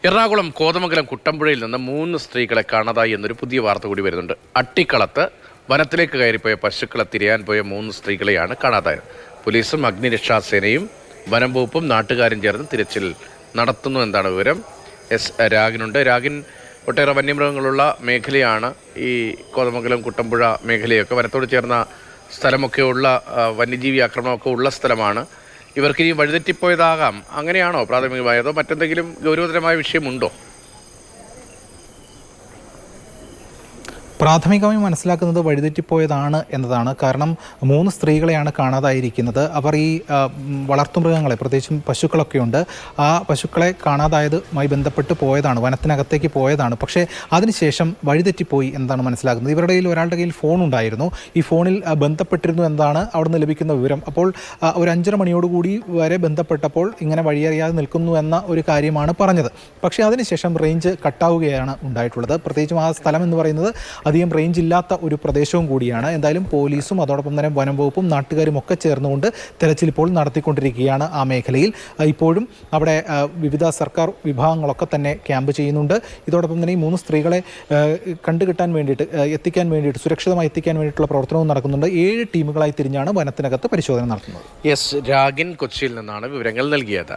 എറണാകുളം കോതമംഗലം കുട്ടമ്പുഴയിൽ നിന്ന് 3 സ്ത്രീകളെ കാണാതായി എന്നൊരു പുതിയ വാർത്ത കൂടി വരുന്നുണ്ട്. അട്ടിക്കളത്ത് വനത്തിലേക്ക് കയറിപ്പോയ പശുക്കളെ തിരയാൻ പോയ 3 സ്ത്രീകളെയാണ് കാണാതായത്. പോലീസും അഗ്നിരക്ഷാസേനയും വനം വകുപ്പും നാട്ടുകാരും ചേർന്ന് തിരച്ചിൽ നടത്തുന്നു എന്നാണ് വിവരം. രാഗിനുണ്ട്. രാഗിൻ, ഒട്ടേറെ വന്യമൃഗങ്ങളുള്ള മേഖലയാണ് ഈ കോതമംഗലം കുട്ടമ്പുഴ മേഖലയൊക്കെ. വനത്തോട് ചേർന്ന സ്ഥലമൊക്കെ ഉള്ള വന്യജീവി ആക്രമണമൊക്കെ ഉള്ള സ്ഥലമാണ്. ഇവർക്ക് ഇനി വഴിതെറ്റിപ്പോയതാകാം, അങ്ങനെയാണോ പ്രാഥമികമായതോ മറ്റെന്തെങ്കിലും ഗൗരവതരമായ വിഷയമുണ്ടോ? പ്രാഥമികമായി മനസ്സിലാക്കുന്നത് വഴിതെറ്റിപ്പോയതാണ് എന്നതാണ്. കാരണം 3 സ്ത്രീകളെയാണ് കാണാതായിരിക്കുന്നത്. അവർ ഈ വളർത്തുമൃഗങ്ങളെ, പ്രത്യേകിച്ചും പശുക്കളൊക്കെ ഉണ്ട്, ആ പശുക്കളെ കാണാതായതുമായി ബന്ധപ്പെട്ട് പോയതാണ്, വനത്തിനകത്തേക്ക് പോയതാണ്. പക്ഷേ അതിനുശേഷം വഴിതെറ്റിപ്പോയി എന്നാണ് മനസ്സിലാക്കുന്നത്. ഇവരുടെ കയ്യിൽ, ഒരാളുടെ കയ്യിൽ ഫോൺ ഉണ്ടായിരുന്നു. ഈ ഫോണിൽ ബന്ധപ്പെട്ടിരുന്നു എന്നാണ് അവിടുന്ന് ലഭിക്കുന്ന വിവരം. അപ്പോൾ ഒരു 5:30 മണിയോടുകൂടി വരെ ബന്ധപ്പെട്ടപ്പോൾ ഇങ്ങനെ വഴിയറിയാതെ നിൽക്കുന്നു എന്ന ഒരു കാര്യമാണ് പറഞ്ഞത്. പക്ഷേ അതിനുശേഷം റേഞ്ച് കട്ടാവുകയാണ് ഉണ്ടായിട്ടുള്ളത്. പ്രത്യേകിച്ചും ആ സ്ഥലം എന്ന് പറയുന്നത് അധികം റേഞ്ച് ഇല്ലാത്ത ഒരു പ്രദേശവും കൂടിയാണ്. എന്തായാലും പോലീസും അതോടൊപ്പം തന്നെ വനം വകുപ്പും നാട്ടുകാരും ഒക്കെ ചേർന്നുകൊണ്ട് തെരച്ചിൽ ഇപ്പോൾ നടത്തിക്കൊണ്ടിരിക്കുകയാണ് ആ മേഖലയിൽ. ഇപ്പോഴും അവിടെ വിവിധ സർക്കാർ വിഭാഗങ്ങളൊക്കെ തന്നെ ക്യാമ്പ് ചെയ്യുന്നുണ്ട്. ഇതോടൊപ്പം തന്നെ ഈ 3 സ്ത്രീകളെ കണ്ടുകിട്ടാൻ വേണ്ടിയിട്ട്, എത്തിക്കാൻ വേണ്ടിയിട്ട്, സുരക്ഷിതമായി എത്തിക്കാൻ വേണ്ടിയിട്ടുള്ള പ്രവർത്തനവും നടക്കുന്നുണ്ട്. 7 ടീമുകളായി തിരിഞ്ഞാണ് വനത്തിനകത്ത് പരിശോധന നടത്തുന്നത്. രാഗിൻ കൊച്ചിയിൽ നിന്നാണ് വിവരങ്ങൾ നൽകിയത്.